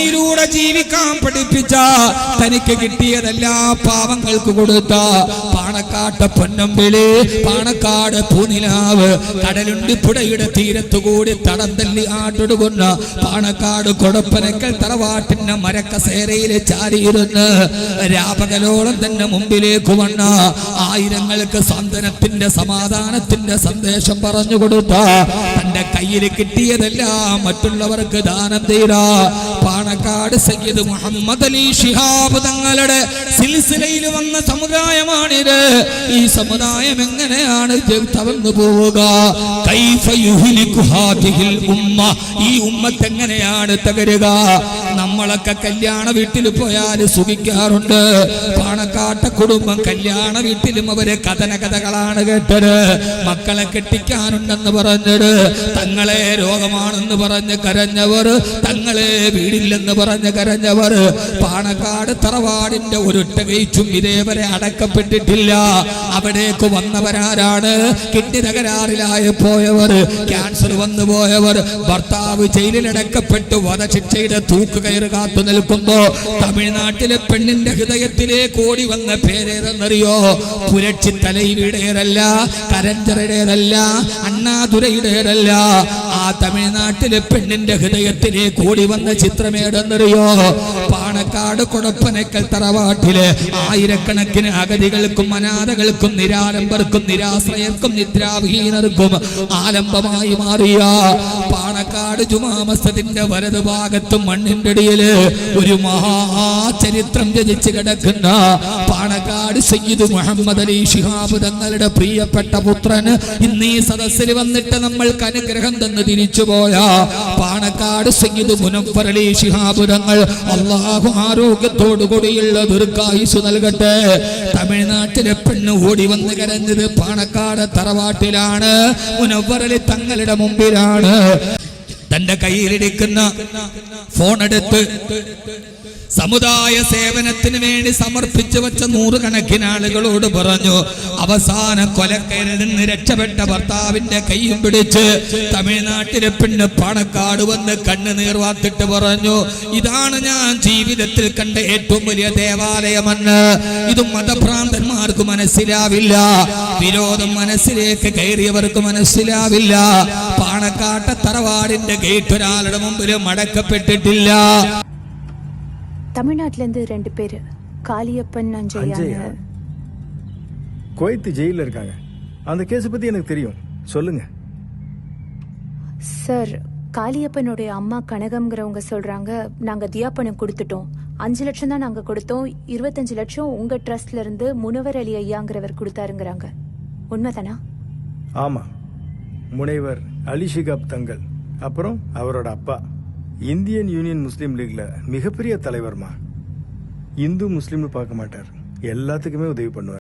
നന്മയിലൂടെ ജീവിക്കാൻ പഠിപ്പിച്ച, തനിക്ക് കിട്ടിയതെല്ലാ പാവങ്ങൾക്ക് കൊടുത്ത പാണക്കാട്ട് പൊന്നമ്പിളി, പാണക്കാട് പൂനിലാവ്, കടലുണ്ടി പുഴയുടെ തീരത്തുകൂടി തടം തല്ലി ആട്ടൊടുകൊന്ന പാണക്കാട് കൊടപ്പനക്കൽ തറവാട്ടിന്റെ മരക്കസേരയിൽ ചാരിയിരുന്ന് രാപകലോളം തന്നെ മുമ്പിലേക്ക് വന്ന ആയിരങ്ങൾക്ക് സാന്ത്വനത്തിന്റെ സമാധാനത്തിന്റെ സന്ദേശം പറഞ്ഞു കൊടുത്ത, തന്റെ കയ്യിൽ കിട്ടിയതെല്ലാം മറ്റുള്ളവർക്ക് ദാനം ചെയ്ത പാണക്കാട് സയ്യിദ് മുഹമ്മദ് അലി ശിഹാബ് തങ്ങളുടെ സിൽസിലയിൽ വന്ന സമുദായമാണിത്. ഈ സമുദായം എങ്ങനെയാണ് തകർന്നു പോവുക? കൈഫ യുഹ്ലികു ഹാദിഹിൽ ഉമ്മ, ഈ ഉമ്മത്ത് എങ്ങനെയാണ് തകരുക? നമ്മളൊക്കെ കല്യാണ വീട്ടിൽ പോയാൽ സുഖിക്കാറുണ്ട്. പാണക്കാട്ടെ കുടുംബം കല്യാണ വീട്ടിലും അവര് കഥകളാണ് കേട്ടത്. മക്കളെ കെട്ടിക്കാനുണ്ടെന്ന് പറഞ്ഞത്, തങ്ങളെ രോഗമാണെന്ന് പറഞ്ഞ് കരഞ്ഞവർ, തങ്ങളെ വീടില്ലെന്ന് പറഞ്ഞ് കരഞ്ഞവർ. പാണക്കാട് തറവാടിന്റെ ഒരൊറ്റ കൈച്ചും ഇതേവരെ അടക്കപ്പെട്ടിട്ടില്ല. അവിടേക്ക് വന്നവരാരാണ്? കിഡ്നി തകരാറിലായി പോയവർ, ക്യാൻസർ വന്നു പോയവർ, ഭർത്താവ് ജയിലിലടക്കപ്പെട്ട് വധശിക്ഷയുടെ തൂക്കുകയറ് കാത്തു നിൽക്കുമ്പോ തമിഴ്നാട്ടിലെ പെണ്ണിന്റെ ഹൃദയത്തിലേക്ക് ഓടി വന്ന പേരേതെന്നറിയോ? പുരക്ഷി തലൈവിയുടേതല്ല, കരഞ്ചറുടേതല്ല, അണ്ണാദുരയുടേതല്ല. ആ തമിഴ്നാട്ടിലെ പെണ്ണിന്റെ ഹൃദയത്തിലേക്ക് ഓടി വന്ന ചിത്രമേടെന്നറിയോ? പാണക്കാട് കൊടപ്പനക്കൽ തറവാട്ടില് ആയിരക്കണക്കിന് അഗതികൾക്കും അനാഥകൾക്കും നിരാലംബർക്കും നിരാശ്രയർക്കും നിദ്രാവിഹീനർക്കും ആലംബമായി മാറിയ പാണക്കാട് ജുമാ മസ്ജിദിന്റെ വലതു ഭാഗത്തും മണ്ണിന്റെ അടിയില് ഒരു മഹാചരിത്രം രചിച്ച് കിടക്കുന്ന പാണക്കാട് സയ്യിദ് മുഹമ്മദ് അലി ശിഹാബ് തങ്ങളുടെ പ്രിയപ്പെട്ട പുത്രന് ഇന്ന് ഈ സദസ്സിൽ വന്നിട്ട് നമ്മൾക്ക് അനുഗ്രഹം തന്ന് തിരിച്ചുപോയ പാണക്കാട് സയ്യിദ് മുനവ്വർ അലി ശിഹാബ് തങ്ങൾ അല്ലാഹു ആരോഗ്യത്തോടു കൂടിയുള്ള ദീർഘായുസ്സ് നൽകട്ടെ. തമിഴ്നാട്ടിലെ പെണ്ണ് ഓടി വന്ന് കരഞ്ഞത് പാണക്കാട് തറവാട്ടിലാണ്, മുനവ്വർ അലി തങ്ങളുടെ മുമ്പിലാണ്. തന്റെ കയ്യിലിരിക്കുന്ന ഫോണെടുത്ത് സമുദായ സേവനത്തിന് വേണ്ടി സമർപ്പിച്ചു വെച്ച നൂറുകണക്കിന് ആളുകളോട് പറഞ്ഞു, അവസാന കൊലക്കയറിൽ നിന്ന് രക്ഷപ്പെട്ട ഭർത്താവിന്റെ കൈയും പിടിച്ച് തമിഴ്നാട്ടിലെ പെണ്ണ് പാണക്കാട് വന്ന് കണ്ണുനീർ വാർത്തിട്ട് പറഞ്ഞു, ഇതാണ് ഞാൻ ജീവിതത്തിൽ കണ്ട ഏറ്റവും വലിയ ദേവാലയമെന്ന്. ഇത് മതഭ്രാന്തന്മാർക്ക് മനസ്സിലാവില്ല, വിരോധം മനസ്സിലേക്ക് കയറിയവർക്ക് മനസ്സിലാവില്ല. പാണക്കാട്ടെ തറവാടിന്റെ ഗേറ്റ് ഒരാളുടെ മുമ്പിൽ മടക്കപ്പെട്ടിട്ടില്ല. தமிழ்நாட்டுல இருந்து 2 பேரு காளியப்பன் அஞ்சையா குவைத் ஜெயில இருக்காங்க. அந்த கேஸ் பத்தி எனக்கு தெரியும், சொல்லுங்க சார். காளியப்பனுடைய அம்மா கனகம்ங்கிறவங்க சொல்றாங்க, நாங்க தியா பணம் கொடுத்துட்டோம். 5 லட்சம் தான் நாங்க கொடுத்தோம். 25 லட்சம் உங்க ட்ரஸ்ட்ல இருந்து முனவர் அலி ஐயாங்கிறவர் கொடுத்தாருங்கிறாங்க. உண்மைதானா? ஆமா, முனைவர் அலி ஷிகாப் தங்கள், அப்புறம் அவரோட அப்பா இந்தியன் யூனியன் முஸ்லீம் லீக்ல மிகப்பெரிய தலைவர்மா. இந்து முஸ்லீம்னு பார்க்க மாட்டார், எல்லாத்துக்குமே உதவி பண்ணுவார்.